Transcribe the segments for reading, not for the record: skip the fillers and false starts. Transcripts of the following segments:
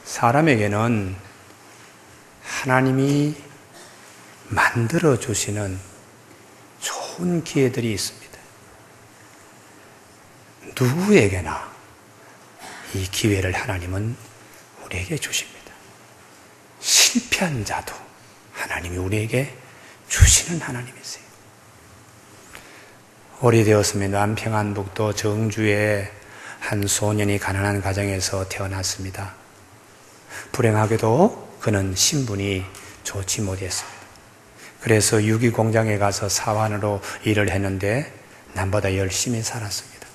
사람에게는 하나님이 만들어 주시는 좋은 기회들이 있습니다. 누구에게나 이 기회를 하나님은 우리에게 주십니다. 실패한 자도 하나님이 우리에게 주시는 하나님이세요. 오래되었으면 남평안북도 정주에 한 소년이 가난한 가정에서 태어났습니다. 불행하게도 그는 신분이 좋지 못했습니다. 그래서 유기 공장에 가서 사환으로 일을 했는데 남보다 열심히 살았습니다.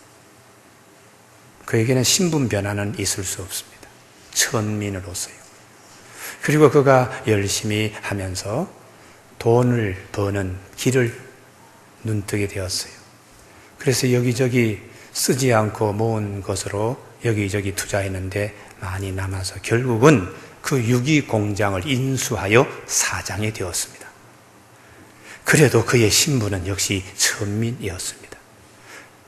그에게는 신분 변화는 있을 수 없습니다. 천민으로서요. 그리고 그가 열심히 하면서 돈을 버는 길을 눈뜨게 되었어요. 그래서 여기저기 쓰지 않고 모은 것으로 여기저기 투자했는데 많이 남아서 결국은 그 유기 공장을 인수하여 사장이 되었습니다. 그래도 그의 신분은 역시 천민이었습니다.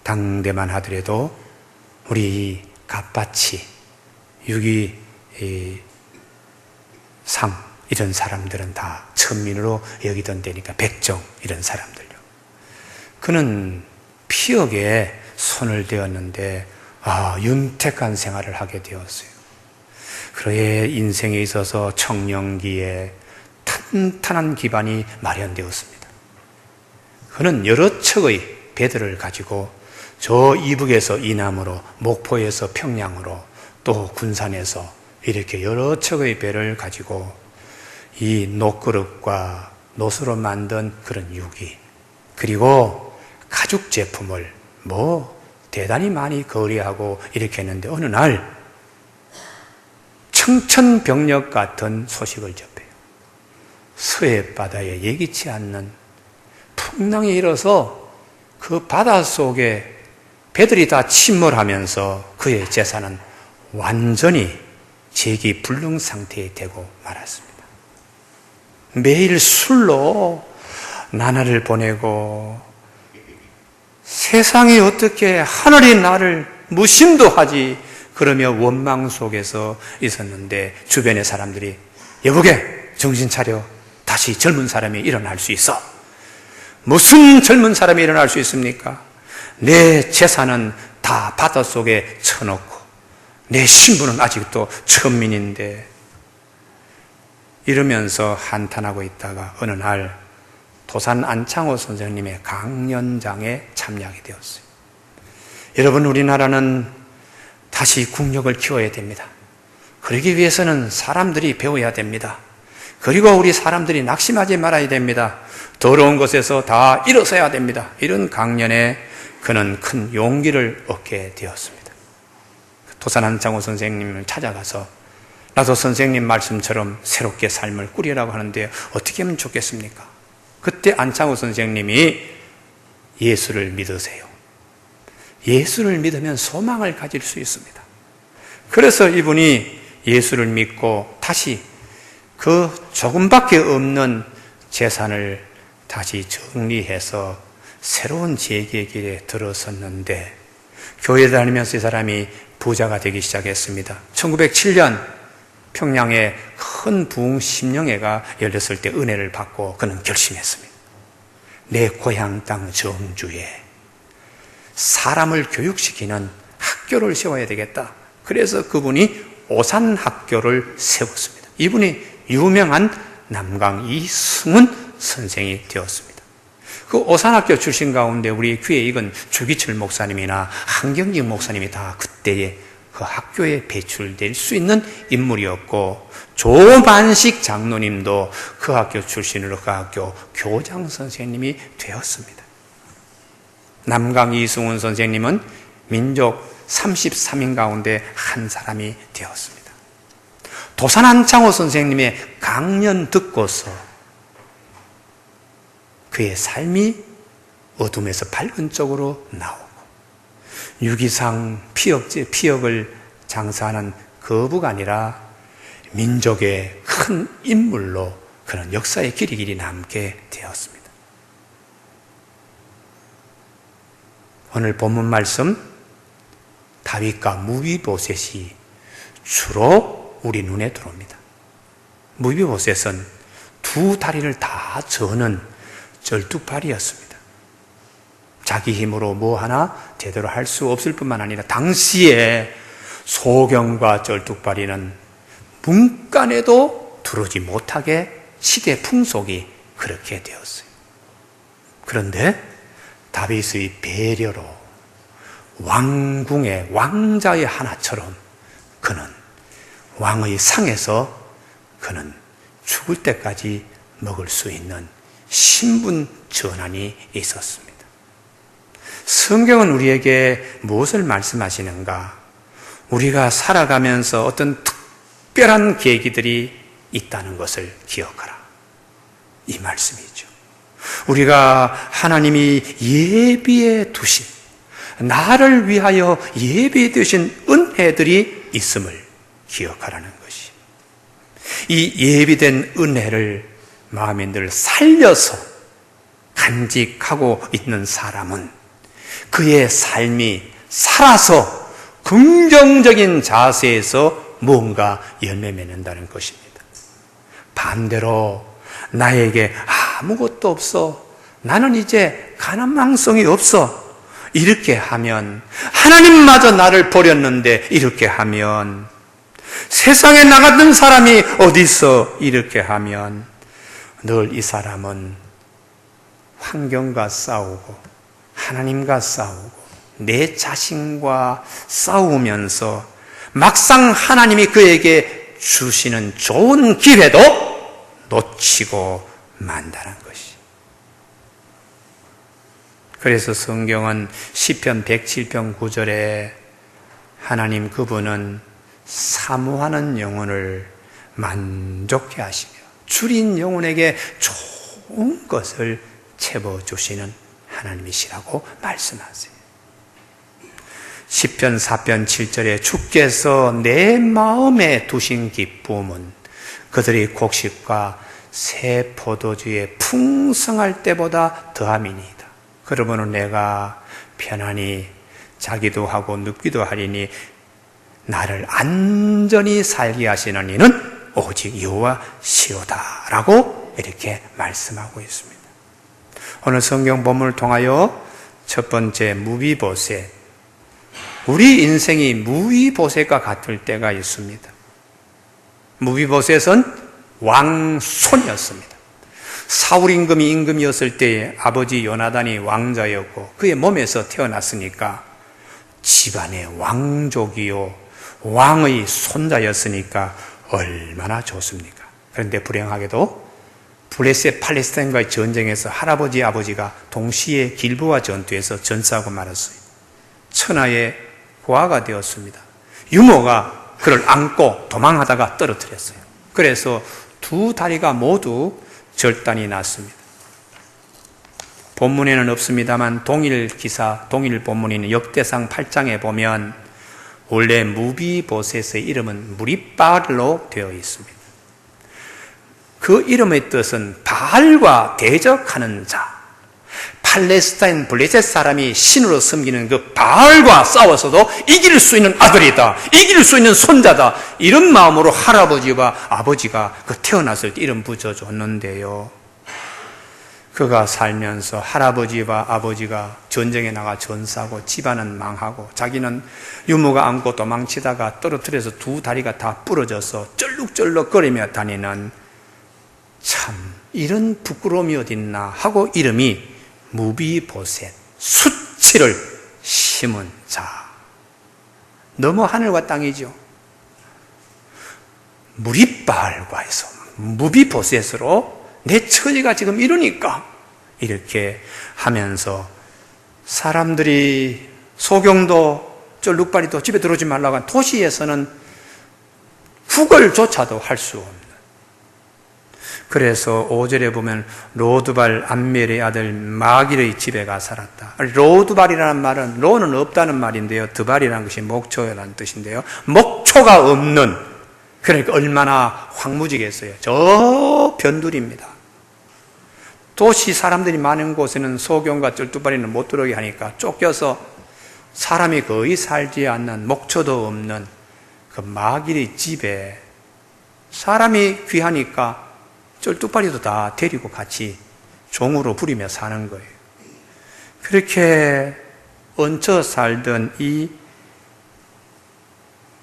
당대만 하더라도 우리 갑바치, 유기 상 이런 사람들은 다 천민으로 여기던 데니까 백정 이런 사람들요. 그는 피역에 손을 대었는데 윤택한 생활을 하게 되었어요. 그의 인생에 있어서 청년기에 탄탄한 기반이 마련되었습니다. 그는 여러 척의 배들을 가지고 저 이북에서 이남으로, 목포에서 평양으로, 또 군산에서 이렇게 여러 척의 배를 가지고 이 녹그릇과 노수로 만든 그런 유기, 그리고 가죽 제품을 대단히 많이 거래하고 이렇게 했는데 어느 날 청천벽력 같은 소식을 접해요. 서해 바다에 예기치 않는 풍랑이 일어서 그 바다 속에 배들이 다 침몰하면서 그의 재산은 완전히 재기불능 상태에 되고 말았습니다. 매일 술로 나날을 보내고 세상에 어떻게 하늘이 나를 무심도 하지 그러며 원망 속에서 있었는데 주변의 사람들이 여보게 정신 차려, 다시 젊은 사람이 일어날 수 있어. 무슨 젊은 사람이 일어날 수 있습니까? 내 재산은 다 바닷속에 쳐놓고 내 신분은 아직도 천민인데, 이러면서 한탄하고 있다가 어느 날 도산 안창호 선생님의 강연장에 참여하게 되었어요. 여러분, 우리나라는 다시 국력을 키워야 됩니다. 그러기 위해서는 사람들이 배워야 됩니다. 그리고 우리 사람들이 낙심하지 말아야 됩니다. 더러운 것에서 다 일어서야 됩니다. 이런 강연에 그는 큰 용기를 얻게 되었습니다. 도산 안창호 선생님을 찾아가서 나도 선생님 말씀처럼 새롭게 삶을 꾸리라고 하는데 어떻게 하면 좋겠습니까? 그때 안창호 선생님이 예수를 믿으세요. 예수를 믿으면 소망을 가질 수 있습니다. 그래서 이분이 예수를 믿고 다시 그 조금밖에 없는 재산을 다시 정리해서 새로운 재기의 길에 들어섰는데, 교회 다니면서 이 사람이 부자가 되기 시작했습니다. 1907년 평양에 큰 부흥 심령회가 열렸을 때 은혜를 받고 그는 결심했습니다. 내 고향 땅 정주에 사람을 교육시키는 학교를 세워야 되겠다. 그래서 그분이 오산학교를 세웠습니다. 이분이 유명한 남강 이승훈 선생이 되었습니다. 그 오산학교 출신 가운데 우리 귀에 익은 주기철 목사님이나 한경직 목사님이 다 그때의 그 학교에 배출될 수 있는 인물이었고, 조만식 장로님도 그 학교 출신으로 그 학교 교장 선생님이 되었습니다. 남강 이승훈 선생님은 민족 33인 가운데 한 사람이 되었습니다. 도산 안창호 선생님의 강연 듣고서 그의 삶이 어둠에서 밝은 쪽으로 나오고, 유기상 피역을 장사하는 거부가 아니라 민족의 큰 인물로 그런 역사의 길이 남게 되었습니다. 오늘 본문 말씀, 다윗과 무비보셋이 주로 우리 눈에 들어옵니다. 무비보셋은 두 다리를 다 저는 절뚝발이었습니다. 자기 힘으로 뭐 하나 제대로 할 수 없을 뿐만 아니라 당시에 소경과 절뚝발이는 문간에도 두르지 못하게 시대 풍속이 그렇게 되었어요. 그런데 다윗의 배려로 왕궁의 왕자의 하나처럼 그는 왕의 상에서 그는 죽을 때까지 먹을 수 있는 신분 전환이 있었습니다. 성경은 우리에게 무엇을 말씀하시는가? 우리가 살아가면서 어떤 특별한 계기들이 있다는 것을 기억하라. 이 말씀이죠. 우리가 하나님이 예비해 두신, 나를 위하여 예비해 두신 은혜들이 있음을 기억하라는 것이. 이 예비된 은혜를 마음에 늘 살려서 간직하고 있는 사람은 그의 삶이 살아서 긍정적인 자세에서 뭔가 열매 맺는다는 것입니다. 반대로 나에게 아무것도 없어, 나는 이제 가난망성이 없어, 이렇게 하면, 하나님마저 나를 버렸는데 이렇게 하면, 세상에 나갔던 사람이 어디 있어, 이렇게 하면 늘 이 사람은 환경과 싸우고 하나님과 싸우고 내 자신과 싸우면서 막상 하나님이 그에게 주시는 좋은 기회도 놓치고 만다는 것이. 그래서 성경은 시편 107편 9절에 하나님 그분은 사모하는 영혼을 만족해 하시며 줄인 영혼에게 좋은 것을 채워주시는 하나님이시라고 말씀하세요. 시편 4편 7절에 주께서 내 마음에 두신 기쁨은 그들이 곡식과 새 포도주에 풍성할 때보다 더함이니이다. 그러므로 내가 편안히 자기도 하고 눕기도 하리니 나를 안전히 살게 하시는 이는 오직 여호와시로다 라고 이렇게 말씀하고 있습니다. 오늘 성경 본문을 통하여 첫 번째 무비보셋, 우리 인생이 무비보셋과 같을 때가 있습니다. 무비보셋은 왕손이었습니다. 사울 임금이었을 때에 아버지 요나단이 왕자였고 그의 몸에서 태어났으니까 집안의 왕족이요 왕의 손자였으니까 얼마나 좋습니까? 그런데 불행하게도 블레셋 팔레스타인과의 전쟁에서 할아버지 아버지가 동시에 길보아 전투에서 전사하고 말았어요. 천하의 고아가 되었습니다. 유모가 그를 안고 도망하다가 떨어뜨렸어요. 그래서 두 다리가 모두 절단이 났습니다. 본문에는 없습니다만 동일 본문에 있는 역대상 8장에 보면 원래 무비보셋의 이름은 무리바알로 되어 있습니다. 그 이름의 뜻은 바알과 대적하는 자, 팔레스타인 블레셋 사람이 신으로 섬기는 그 바알과 싸워서도 이길 수 있는 아들이다, 이길 수 있는 손자다, 이런 마음으로 할아버지와 아버지가 그 태어났을 때 이름 붙여줬는데요, 그가 살면서 할아버지와 아버지가 전쟁에 나가 전사하고 집안은 망하고 자기는 유모가 안고 도망치다가 떨어뜨려서 두 다리가 다 부러져서 쩔룩쩔룩거리며 다니는, 참 이런 부끄러움이 어딨나 하고 이름이 무비보셋, 수치를 심은 자. 너무 하늘과 땅이죠. 무리바알과에서 무비보셋으로 내 처지가 지금 이러니까 이렇게 하면서 사람들이 소경도 쫄룩발이도 집에 들어오지 말라고 한 도시에서는 구걸조차도 할 수 없는. 그래서 5절에 보면 로두발 암멜의 아들 마길의 집에 가 살았다. 로두발이라는 말은 로는 없다는 말인데요, 드발이라는 것이 목초라는 뜻인데요, 목초가 없는, 그러니까 얼마나 황무지겠어요. 저 변두리입니다. 도시 사람들이 많은 곳에는 소경과 쩔뚝발이는 못 들어오게 하니까 쫓겨서 사람이 거의 살지 않는, 목초도 없는 그 마길의 집에 사람이 귀하니까 쩔뚝발이도 다 데리고 같이 종으로 부리며 사는 거예요. 그렇게 얹혀 살던 이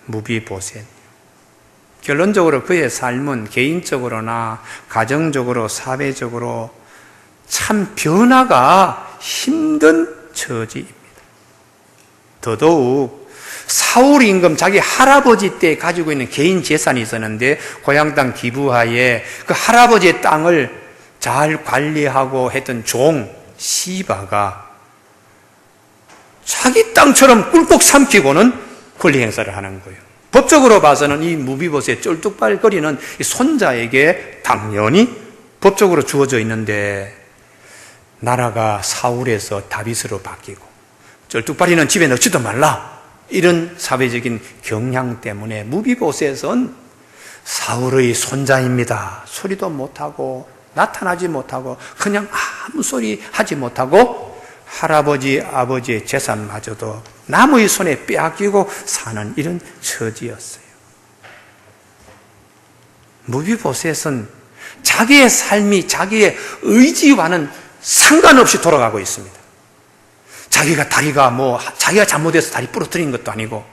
무비보셋, 결론적으로 그의 삶은 개인적으로나 가정적으로 사회적으로 참 변화가 힘든 처지입니다. 더더욱 사울 임금 자기 할아버지 때 가지고 있는 개인 재산이 있었는데 고향 땅 기부하에 그 할아버지의 땅을 잘 관리하고 했던 종 시바가 자기 땅처럼 꿀꺽 삼키고는 권리 행사를 하는 거예요. 법적으로 봐서는 이 무비보셋의 쩔뚝발거리는 이 손자에게 당연히 법적으로 주어져 있는데 나라가 사울에서 다윗으로 바뀌고 쩔뚝발이는 집에 넣지도 말라, 이런 사회적인 경향 때문에 무비보셋은 사울의 손자입니다 소리도 못하고 나타나지 못하고 그냥 아무 소리 하지 못하고 할아버지 아버지의 재산마저도 남의 손에 빼앗기고 사는 이런 처지였어요. 무비보셋은 자기의 삶이 자기의 의지와는 상관없이 돌아가고 있습니다. 자기가 자기가 잘못해서 다리 부러뜨린 것도 아니고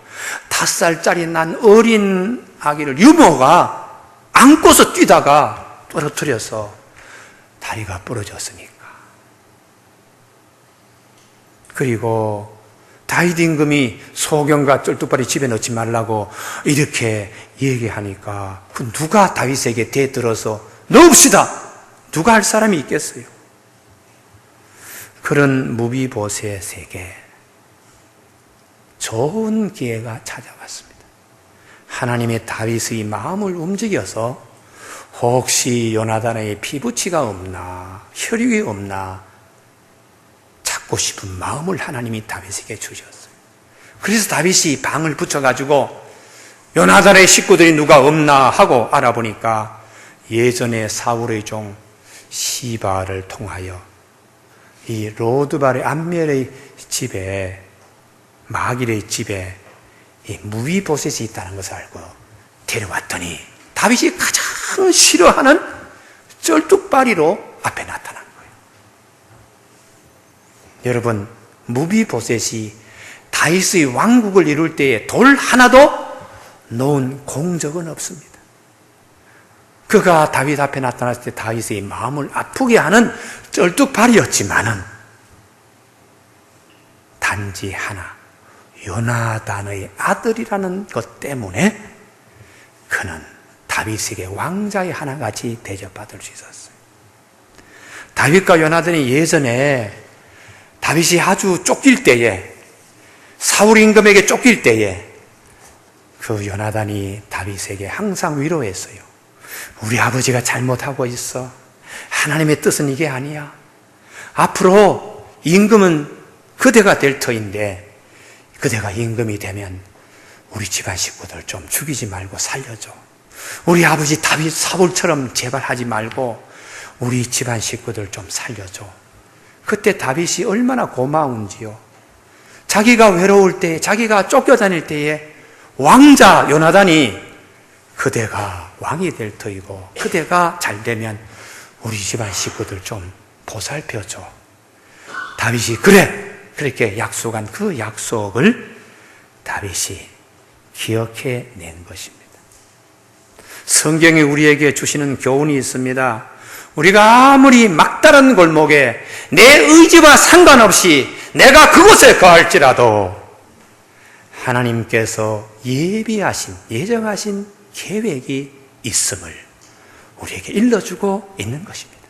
5살짜리 난 어린 아기를 유모가 안고서 뛰다가 떨어뜨려서 다리가 부러졌으니까. 그리고 다윗 임금이 소경과 쩔뚝발이 집에 넣지 말라고 이렇게 얘기하니까 그 누가 다윗에게 대들어서 넣읍시다, 누가 할 사람이 있겠어요? 그런 무비보셋에게 좋은 기회가 찾아왔습니다. 하나님의 다윗의 마음을 움직여서 혹시 요나단의 피부치가 없나, 혈육이 없나 찾고 싶은 마음을 하나님이 다윗에게 주셨어요. 그래서 다윗이 방을 붙여가지고 요나단의 식구들이 누가 없나 하고 알아보니까 예전에 사울의 종 시바를 통하여 이 로드발의 암멜의 집에, 마길의 집에 이 무비보셋이 있다는 것을 알고 데려왔더니 다윗이 가장 싫어하는 쩔뚝발이로 앞에 나타난 거예요. 여러분, 무비보셋이 다윗의 왕국을 이룰 때에 돌 하나도 놓은 공적은 없습니다. 그가 다윗 앞에 나타났을 때 다윗의 마음을 아프게 하는 쩔뚝발이었지만은 단지 하나, 요나단의 아들이라는 것 때문에 그는 다윗에게 왕자의 하나같이 대접받을 수 있었어요. 다윗과 요나단이 예전에 다윗이 아주 쫓길 때에, 사울 임금에게 쫓길 때에 그 요나단이 다윗에게 항상 위로했어요. 우리 아버지가 잘못하고 있어. 하나님의 뜻은 이게 아니야. 앞으로 임금은 그대가 될 터인데 그대가 임금이 되면 우리 집안 식구들 좀 죽이지 말고 살려줘. 우리 아버지 다윗 사울처럼 제발 하지 말고 우리 집안 식구들 좀 살려줘. 그때 다윗이 얼마나 고마운지요. 자기가 외로울 때, 자기가 쫓겨다닐 때에 왕자 요나단이 그대가 왕이 될 터이고 그대가 잘 되면 우리 집안 식구들 좀 보살펴줘. 다윗이 그렇게 약속한 그 약속을 다윗이 기억해 낸 것입니다. 성경이 우리에게 주시는 교훈이 있습니다. 우리가 아무리 막다른 골목에 내 의지와 상관없이 내가 그곳에 거할지라도 하나님께서 예정하신 계획이 있음을 우리에게 일러주고 있는 것입니다.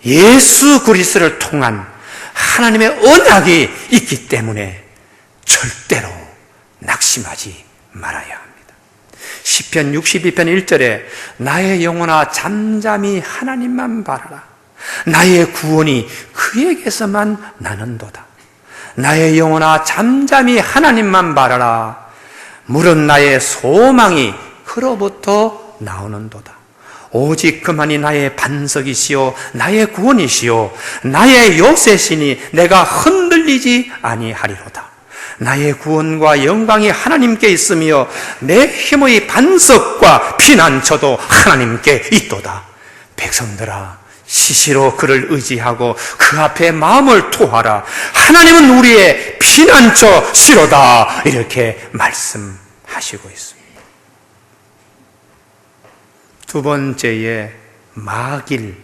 예수 그리스도를 통한 하나님의 언약이 있기 때문에 절대로 낙심하지 말아야 합니다. 시편 62편 1절에 나의 영혼아 잠잠히 하나님만 바라라. 나의 구원이 그에게서만 나는도다. 나의 영혼아 잠잠히 하나님만 바라라. 물은 나의 소망이 그로부터 나오는도다. 오직 그만이 나의 반석이시요 나의 구원이시요 나의 요새시니 내가 흔들리지 아니하리로다. 나의 구원과 영광이 하나님께 있으며 내 힘의 반석과 피난처도 하나님께 있도다. 백성들아, 시시로 그를 의지하고 그 앞에 마음을 토하라. 하나님은 우리의 피난처 시로다. 이렇게 말씀하시고 있습니다. 두 번째에 마길.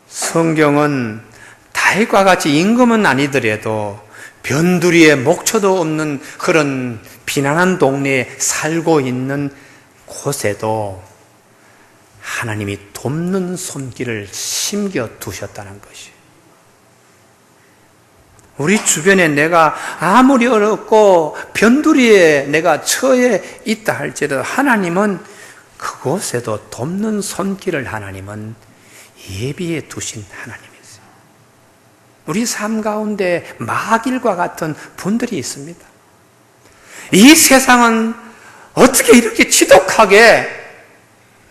성경은 다윗과 같이 임금은 아니더라도 변두리에 목초도 없는 그런 비난한 동네에 살고 있는 곳에도 하나님이 돕는 손길을 심겨 두셨다는 것이. 우리 주변에 내가 아무리 어렵고 변두리에 내가 처해 있다 할지라도 하나님은 그곳에도 돕는 손길을 하나님은 예비해 두신 하나님이세요. 우리 삶 가운데 마길과 같은 분들이 있습니다. 이 세상은 어떻게 이렇게 지독하게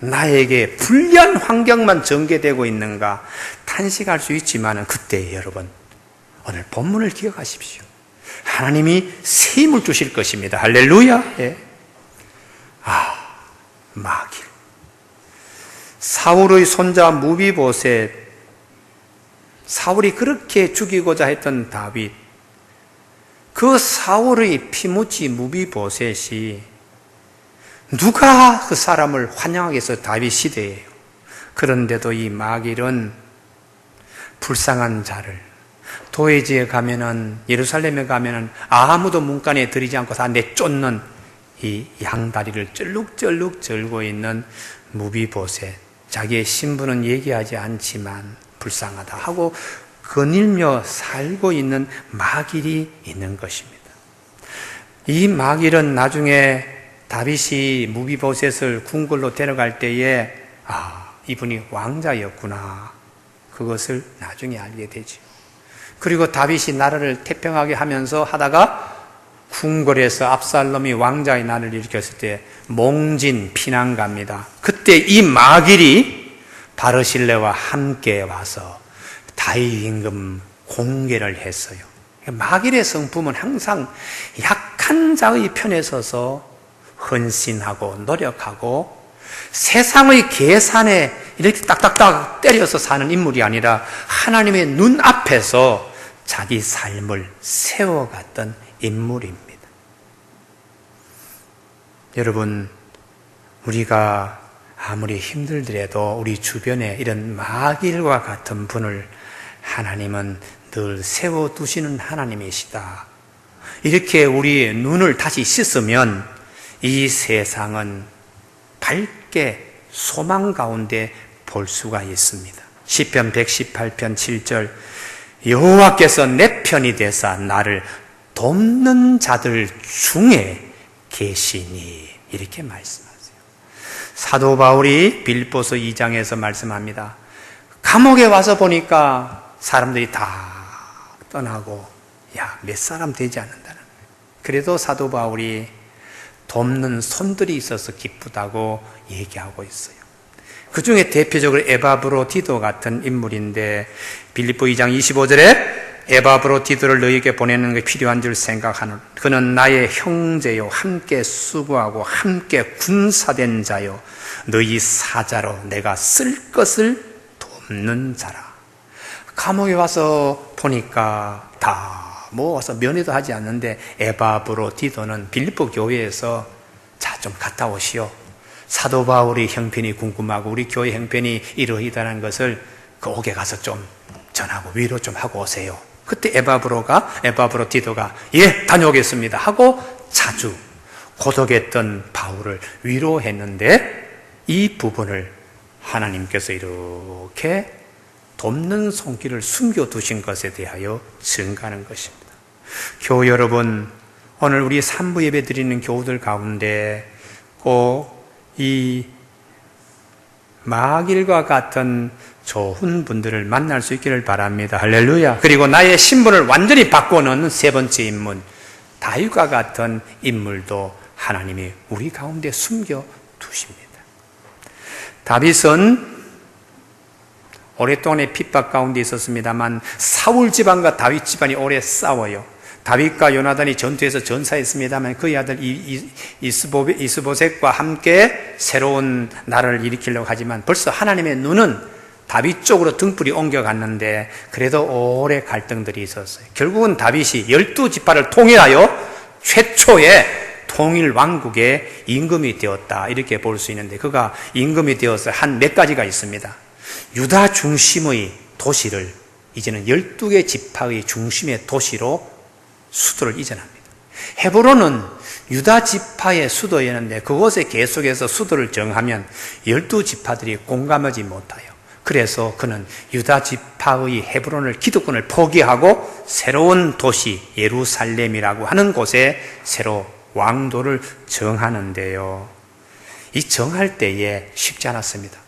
나에게 불리한 환경만 전개되고 있는가 탄식할 수 있지만 그때 여러분 오늘 본문을 기억하십시오. 하나님이 새 힘을 주실 것입니다. 할렐루야. 예. 마길. 사울의 손자 무비보셋, 사울이 그렇게 죽이고자 했던 다윗, 그 사울의 피무치 무비보셋이 누가 그 사람을 환영하게 해서 다윗 시대예요. 그런데도 이 마길은 불쌍한 자를, 도회지에 가면은, 예루살렘에 가면은 아무도 문간에 들이지 않고 다 내쫓는 이 양다리를 쩔룩쩔룩 절고 있는 무비보셋, 자기의 신분은 얘기하지 않지만 불쌍하다 하고 거닐며 살고 있는 마길이 있는 것입니다. 이 마길은 나중에 다윗이 무비보셋을 궁궐로 데려갈 때에 이분이 왕자였구나, 그것을 나중에 알게 되죠. 그리고 다윗이 나라를 태평하게 하면서 하다가 궁궐에서 압살롬이 왕자의 난을 일으켰을 때 몽진 피난 갑니다. 그때 이 마길이 바르실레와 함께 와서 다윗 임금 공개를 했어요. 마길의 성품은 항상 약한 자의 편에 서서 헌신하고 노력하고 세상의 계산에 이렇게 딱딱딱 때려서 사는 인물이 아니라 하나님의 눈앞에서 자기 삶을 세워갔던 인물입니다. 여러분, 우리가 아무리 힘들더라도 우리 주변에 이런 마길과 같은 분을 하나님은 늘 세워두시는 하나님이시다. 이렇게 우리 눈을 다시 씻으면 이 세상은 밝게 소망 가운데 볼 수가 있습니다. 시편 118편 7절, 여호와께서 내 편이 되사 나를 돕는 자들 중에 계시니, 이렇게 말씀하세요. 사도 바울이 빌립보서 2장에서 말씀합니다. 감옥에 와서 보니까 사람들이 다 떠나고 몇 사람 되지 않는다는 거예요. 그래도 사도 바울이 돕는 손들이 있어서 기쁘다고 얘기하고 있어요. 그 중에 대표적으로 에바브로디도 같은 인물인데, 빌립보 2장 25절에 에바브로디도를 너희에게 보내는 게 필요한 줄 생각하는, 그는 나의 형제요 함께 수고하고 함께 군사된 자요 너희 사자로 내가 쓸 것을 돕는 자라. 감옥에 와서 보니까 다 모아서 면회도 하지 않는데 에바브로디도는 빌립보 교회에서 자, 좀 갔다 오시오. 사도 바울의 형편이 궁금하고 우리 교회 형편이 이러이다는 것을 그 옥에 가서 좀 전하고 위로 좀 하고 오세요. 그때 에바브로디도가 예, 다녀오겠습니다 하고 자주 고독했던 바울을 위로했는데, 이 부분을 하나님께서 이렇게 돕는 손길을 숨겨두신 것에 대하여 증가하는 것입니다. 교우 여러분, 오늘 우리 3부 예배 드리는 교우들 가운데 꼭 이 마길과 같은 좋은 분들을 만날 수 있기를 바랍니다. 할렐루야. 그리고 나의 신분을 완전히 바꿔놓는 세 번째 인물, 다윗과 같은 인물도 하나님이 우리 가운데 숨겨두십니다. 다윗은 오랫동안의 핍박 가운데 있었습니다만 사울 집안과 다윗 집안이 오래 싸워요. 다윗과 요나단이 전투에서 전사했습니다만 그의 아들 이스보셋과 함께 새로운 나라를 일으키려고 하지만 벌써 하나님의 눈은 다윗 쪽으로 등불이 옮겨갔는데 그래도 오래 갈등들이 있었어요. 결국은 다윗이 12지파를 통일하여 최초의 통일 왕국의 임금이 되었다, 이렇게 볼 수 있는데, 그가 임금이 되어서 한 몇 가지가 있습니다. 유다 중심의 도시를 이제는 12개 지파의 중심의 도시로 수도를 이전합니다. 헤브론은 유다 지파의 수도였는데 그곳에 계속해서 수도를 정하면 12지파들이 공감하지 못해요. 그래서 그는 유다 지파의 헤브론을, 기득권을 포기하고 새로운 도시 예루살렘이라고 하는 곳에 새로 왕도를 정하는데요. 이 정할 때에 쉽지 않았습니다.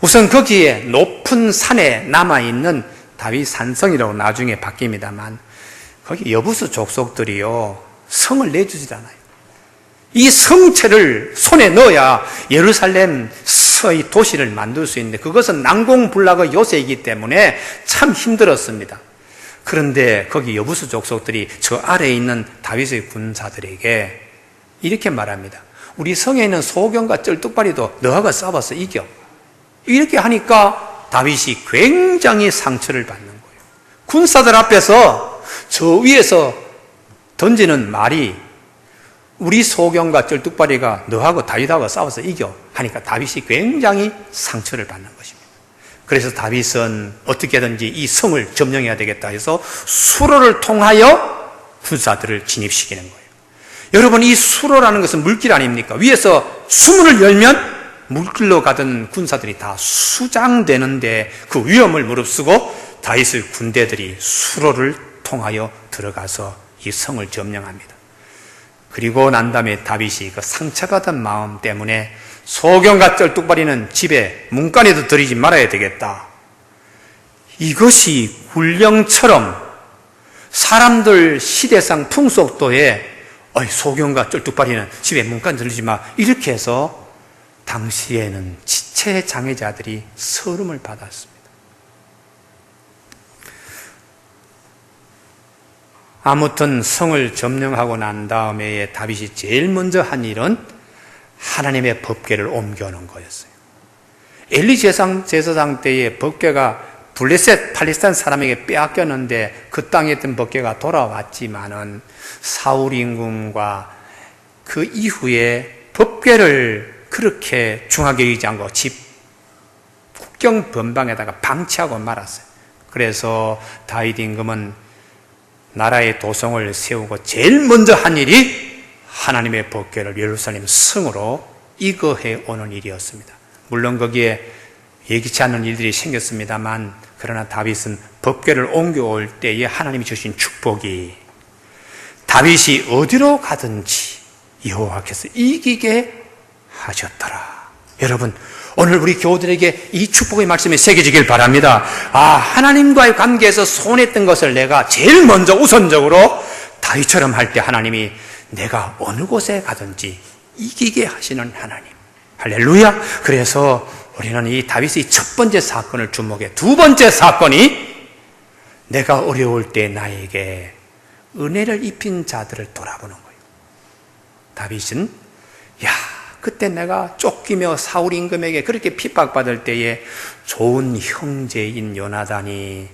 우선 거기에 높은 산에 남아있는 다윗 산성이라고 나중에 바뀝니다만 거기 여부수 족속들이요, 성을 내주질 않아요. 이 성체를 손에 넣어야 예루살렘의 도시를 만들 수 있는데 그것은 난공불락의 요새이기 때문에 참 힘들었습니다. 그런데 거기 여부수 족속들이 저 아래에 있는 다윗의 군사들에게 이렇게 말합니다. 우리 성에 있는 소경과 쩔뚝발이도 너하고 싸워서 이겨. 이렇게 하니까 다윗이 굉장히 상처를 받는 거예요. 군사들 앞에서 저 위에서 던지는 말이 우리 소경과 쩔뚝발이가 너하고 다윗하고 싸워서 이겨 하니까 다윗이 굉장히 상처를 받는 것입니다. 그래서 다윗은 어떻게든지 이 성을 점령해야 되겠다 해서 수로를 통하여 군사들을 진입시키는 거예요. 여러분, 이 수로라는 것은 물길 아닙니까? 위에서 수문을 열면 물길로 가던 군사들이 다 수장되는데 그 위험을 무릅쓰고 다윗의 군대들이 수로를 통하여 들어가서 이 성을 점령합니다. 그리고 난 다음에 다윗이 그 상처받은 마음 때문에 소경과 쩔뚝발이는 집에 문간에도 들이지 말아야 되겠다. 이것이 굴령처럼 사람들 시대상 풍속도에 소경과 쩔뚝발이는 집에 문간 들이지 마, 이렇게 해서 당시에는 지체 장애자들이 서름을 받았습니다. 아무튼 성을 점령하고 난 다음에 다윗이 제일 먼저 한 일은 하나님의 법궤를 옮겨오는 거였어요. 엘리 제사장 때의 법궤가 블레셋 팔레스타인 사람에게 빼앗겼는데 그 땅에 있던 법궤가 돌아왔지만은 사울 임금과 그 이후에 법궤를 그렇게 중하게 여기지 않고 국경 변방에다가 방치하고 말았어요. 그래서 다윗 임금은 나라의 도성을 세우고 제일 먼저 한 일이 하나님의 법궤를 예루살렘 성으로 이거해 오는 일이었습니다. 물론 거기에 예기치 않은 일들이 생겼습니다만 그러나 다윗은 법궤를 옮겨올 때에 하나님이 주신 축복이 다윗이 어디로 가든지 여호와께서 이기게 하셨더라. 여러분, 오늘 우리 교우들에게 이 축복의 말씀이 새겨지길 바랍니다. 하나님과의 관계에서 손했던 것을 내가 제일 먼저 우선적으로 다윗처럼 할 때 하나님이 내가 어느 곳에 가든지 이기게 하시는 하나님. 할렐루야. 그래서 우리는 이 다윗의 첫 번째 사건을 주목해, 두 번째 사건이 내가 어려울 때 나에게 은혜를 입힌 자들을 돌아보는 거예요. 다윗은 그때 내가 쫓기며 사울 임금에게 그렇게 핍박받을 때에 좋은 형제인 요나단이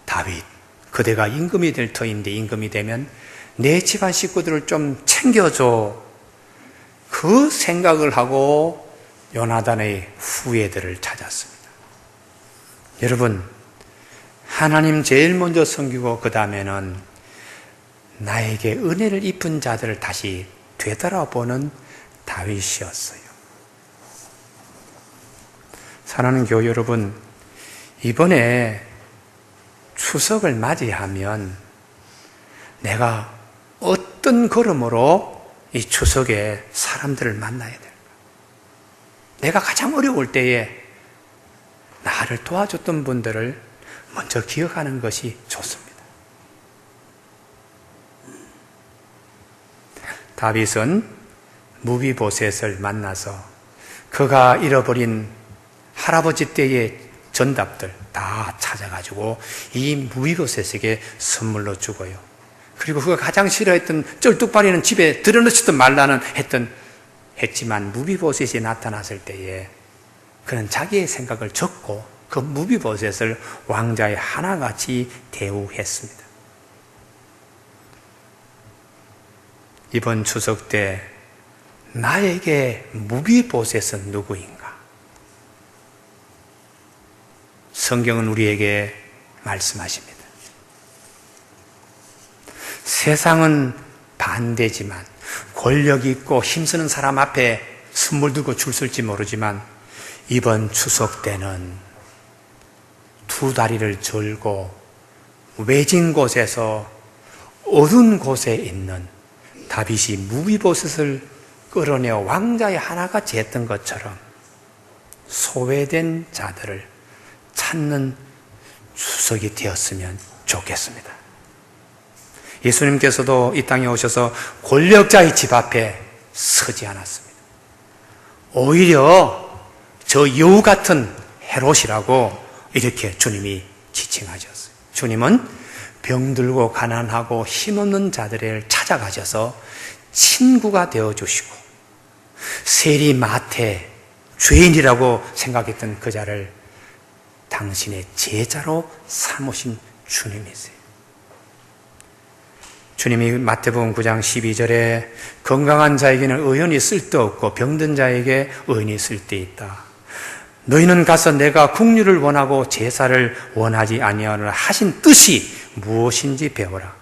다윗, 그대가 임금이 될 터인데 임금이 되면 내 집안 식구들을 좀 챙겨줘. 그 생각을 하고 요나단의 후예들을 찾았습니다. 여러분, 하나님 제일 먼저 섬기고 그 다음에는 나에게 은혜를 입은 자들을 다시 되돌아보는 다윗이었어요. 사랑하는 교우 여러분, 이번에 추석을 맞이하면 내가 어떤 걸음으로 이 추석에 사람들을 만나야 될까? 내가 가장 어려울 때에 나를 도와줬던 분들을 먼저 기억하는 것이 좋습니다. 다윗은 무비보셋을 만나서 그가 잃어버린 할아버지 때의 전답들 다 찾아가지고 이 무비보셋에게 선물로 주고요. 그리고 그가 가장 싫어했던 쩔뚝발이는 집에 들여놓지도 말라는 했지만 무비보셋이 나타났을 때에 그는 자기의 생각을 적고 그 무비보셋을 왕자의 하나같이 대우했습니다. 이번 추석 때 나에게 무비보셋은 누구인가? 성경은 우리에게 말씀하십니다. 세상은 반대지만 권력 있고 힘쓰는 사람 앞에 선물 들고 줄 설지 모르지만 이번 추석 때는 두 다리를 절고 외진 곳에서 어두운 곳에 있는 다윗이 무비보셋을 끌어내어 왕자의 하나같이 했던 것처럼 소외된 자들을 찾는 추석이 되었으면 좋겠습니다. 예수님께서도 이 땅에 오셔서 권력자의 집 앞에 서지 않았습니다. 오히려 저 여우 같은 헤롯이라고 이렇게 주님이 지칭하셨어요. 주님은 병들고 가난하고 힘없는 자들을 찾아가셔서 친구가 되어주시고 세리 마태 죄인이라고 생각했던 그 자를 당신의 제자로 삼으신 주님이세요. 주님이 마태복음 9장 12절에 건강한 자에게는 의원이 쓸데없고 병든 자에게 의원이 쓸데있다. 너희는 가서 내가 긍휼을 원하고 제사를 원하지 아니하노라 하신 뜻이 무엇인지 배워라.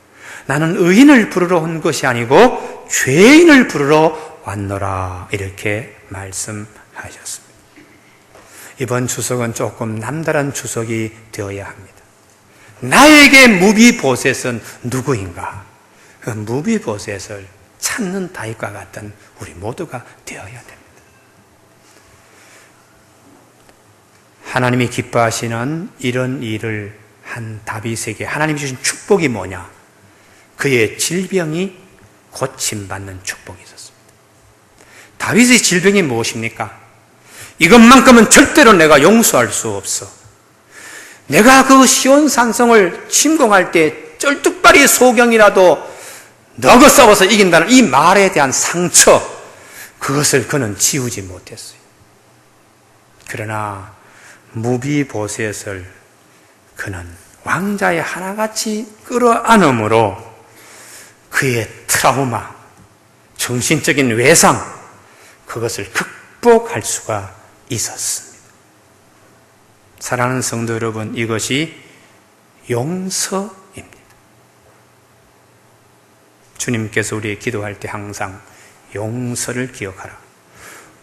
나는 의인을 부르러 온 것이 아니고 죄인을 부르러 왔노라. 이렇게 말씀하셨습니다. 이번 추석은 조금 남다른 추석이 되어야 합니다. 나에게 무비보셋은 누구인가? 그 무비보셋을 찾는 다윗과 같은 우리 모두가 되어야 됩니다. 하나님이 기뻐하시는 이런 일을 한 다윗에게 하나님이 주신 축복이 뭐냐? 그의 질병이 고침받는 축복이 있었습니다. 다윗의 질병이 무엇입니까? 이것만큼은 절대로 내가 용서할 수 없어. 내가 그 시온 산성을 침공할 때 쩔뚝발이 소경이라도 너가 싸워서 이긴다는 이 말에 대한 상처, 그것을 그는 지우지 못했어요. 그러나 무비보셋을 그는 왕자의 하나같이 끌어안음으로 그의 트라우마, 정신적인 외상, 그것을 극복할 수가 있었습니다. 사랑하는 성도 여러분, 이것이 용서입니다. 주님께서 우리의 기도할 때 항상 용서를 기억하라.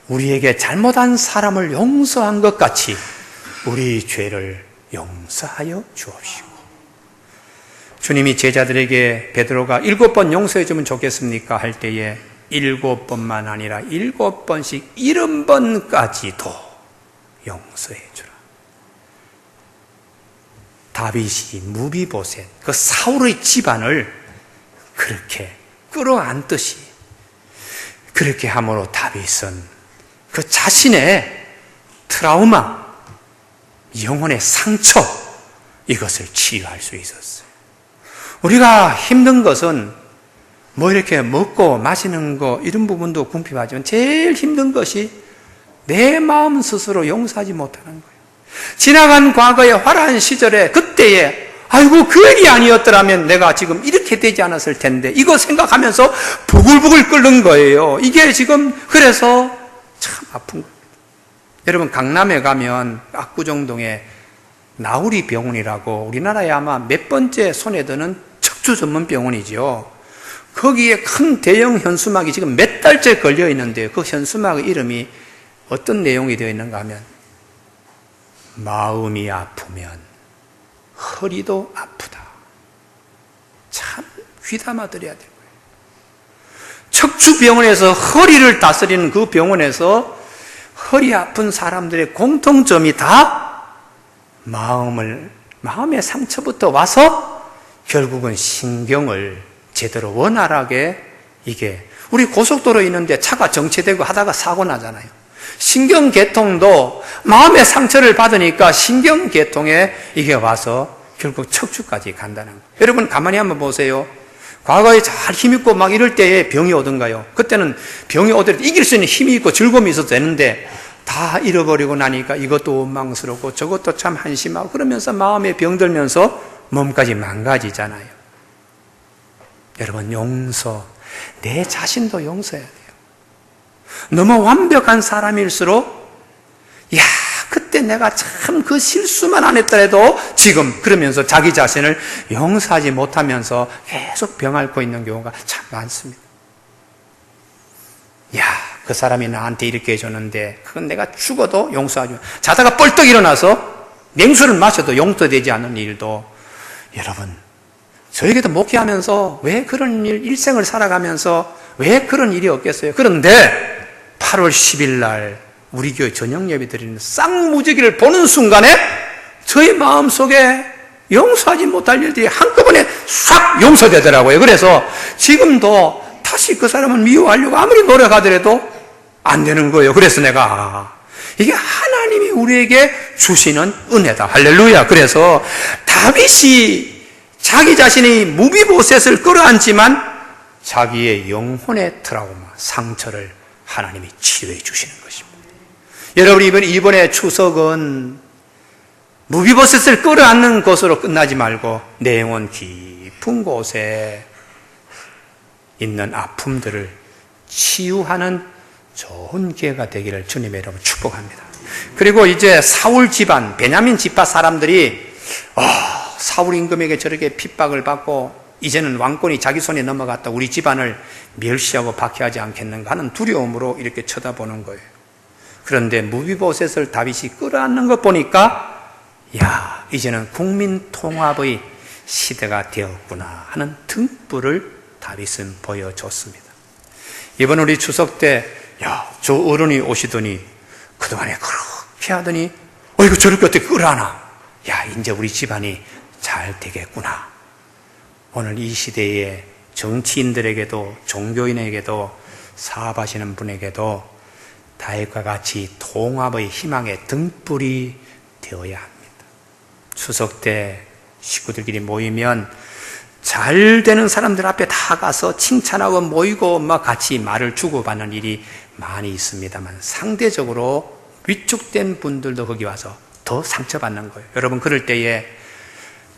우리에게 잘못한 사람을 용서한 것 같이 우리 죄를 용서하여 주옵시고. 주님이 제자들에게 베드로가 7번 용서해 주면 좋겠습니까? 할 때에 7번만 아니라 7번씩 70번까지도 용서해 주라. 다윗이 무비보셋, 그 사울의 집안을 그렇게 끌어안듯이 그렇게 함으로 다윗은 그 자신의 트라우마, 영혼의 상처, 이것을 치유할 수 있었어요. 우리가 힘든 것은 뭐 이렇게 먹고 마시는 거 이런 부분도 궁핍하지만 제일 힘든 것이 내 마음 스스로 용서하지 못하는 거예요. 지나간 과거의 화려한 시절에 그때에 아이고 그 일이 아니었더라면 내가 지금 이렇게 되지 않았을 텐데 이거 생각하면서 부글부글 끓는 거예요. 이게 지금 그래서 참 아픈 거예요. 여러분 강남에 가면 압구정동에 나우리 병원이라고 우리나라에 아마 몇 번째 손에 드는 척추 전문 병원이죠. 거기에 큰 대형 현수막이 지금 몇 달째 걸려 있는데 그 현수막의 이름이 어떤 내용이 되어 있는가 하면 마음이 아프면 허리도 아프다. 참 귀담아 들어야 될 거예요. 척추병원에서 허리를 다스리는 그 병원에서 허리 아픈 사람들의 공통점이 다 마음의 상처부터 와서 결국은 신경을 제대로 원활하게 이게 우리 고속도로에 있는데 차가 정체되고 하다가 사고 나잖아요. 신경계통도 마음의 상처를 받으니까 신경계통에 이게 와서 결국 척추까지 간다는 거예요. 여러분 가만히 한번 보세요. 과거에 잘 힘있고 막 이럴 때에 병이 오던가요? 그때는 병이 오더라도 이길 수 있는 힘이 있고 즐거움이 있어도 되는데 다 잃어버리고 나니까 이것도 원망스럽고 저것도 참 한심하고 그러면서 마음에 병들면서 몸까지 망가지잖아요. 여러분, 용서, 내 자신도 용서해야 돼요. 너무 완벽한 사람일수록 야, 그때 내가 참 그 실수만 안 했더라도 지금 그러면서 자기 자신을 용서하지 못하면서 계속 병 앓고 있는 경우가 참 많습니다. 야, 그 사람이 나한테 이렇게 해줬는데 그건 내가 죽어도 용서하지 못. 자다가 뻘떡 일어나서 냉수를 마셔도 용서되지 않는 일도, 여러분, 저에게도 목회하면서 왜 그런 일생을 살아가면서 왜 그런 일이 없겠어요? 그런데 8월 10일 날 우리 교회 저녁 예배 드리는 쌍무지기를 보는 순간에 저희 마음속에 용서하지 못할 일들이 한꺼번에 싹 용서되더라고요. 그래서 지금도 다시 그 사람을 미워하려고 아무리 노력하더라도 안 되는 거예요. 그래서 내가 이게 하나님이 우리에게 주시는 은혜다. 할렐루야. 그래서 다윗이 자기 자신의 무비보셋을 끌어안지만 자기의 영혼의 트라우마, 상처를 하나님이 치료해 주시는 것입니다. 여러분, 이번에 추석은 무비보셋을 끌어안는 것으로 끝나지 말고 내 영혼 깊은 곳에 있는 아픔들을 치유하는 좋은 기회가 되기를 주님의 이름으로 축복합니다. 그리고 이제 사울 집안, 베냐민 지파 사람들이 사울 임금에게 저렇게 핍박을 받고 이제는 왕권이 자기 손에 넘어갔다, 우리 집안을 멸시하고 박해하지 않겠는가 하는 두려움으로 이렇게 쳐다보는 거예요. 그런데 무비보셋을 다윗이 끌어안는 것 보니까 야, 이제는 국민 통합의 시대가 되었구나 하는 등불을 다윗은 보여줬습니다. 이번 우리 추석 때 야, 저 어른이 오시더니 그동안에 그렇게 하더니 이거 저렇게 어떻게 끌어안아? 야, 이제 우리 집안이 잘 되겠구나. 오늘 이 시대에 정치인들에게도 종교인에게도 사업하시는 분에게도 다윗과 같이 통합의 희망의 등불이 되어야 합니다. 추석 때 식구들끼리 모이면 잘 되는 사람들 앞에 다 가서 칭찬하고 모이고 막 같이 말을 주고받는 일이 많이 있습니다만 상대적으로 위축된 분들도 거기 와서 더 상처받는 거예요. 여러분, 그럴 때에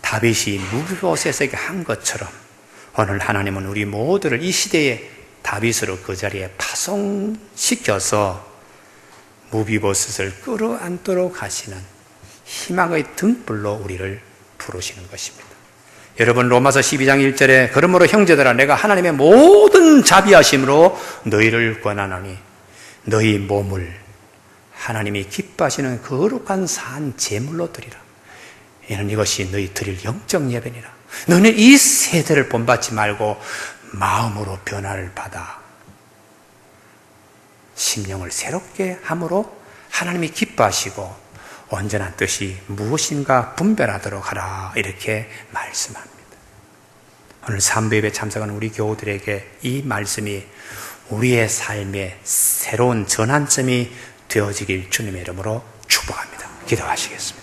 다윗이 무비보셋에게 한 것처럼 오늘 하나님은 우리 모두를 이 시대에 다윗으로 그 자리에 파송시켜서 무비보셋을 끌어안도록 하시는 희망의 등불로 우리를 부르시는 것입니다. 여러분, 로마서 12장 1절에 그러므로 형제들아, 내가 하나님의 모든 자비하심으로 너희를 권하노니 너희 몸을 하나님이 기뻐하시는 거룩한 산 제물로 드리라. 이는 이것이 너희 드릴 영적 예배니라. 너는 이 세대를 본받지 말고 마음으로 변화를 받아 심령을 새롭게 함으로 하나님이 기뻐하시고 온전한 뜻이 무엇인가 분별하도록 하라, 이렇게 말씀합니다. 오늘 삼부예배 참석하는 우리 교우들에게 이 말씀이 우리의 삶의 새로운 전환점이 되어지길 주님의 이름으로 축복합니다. 기도하시겠습니다.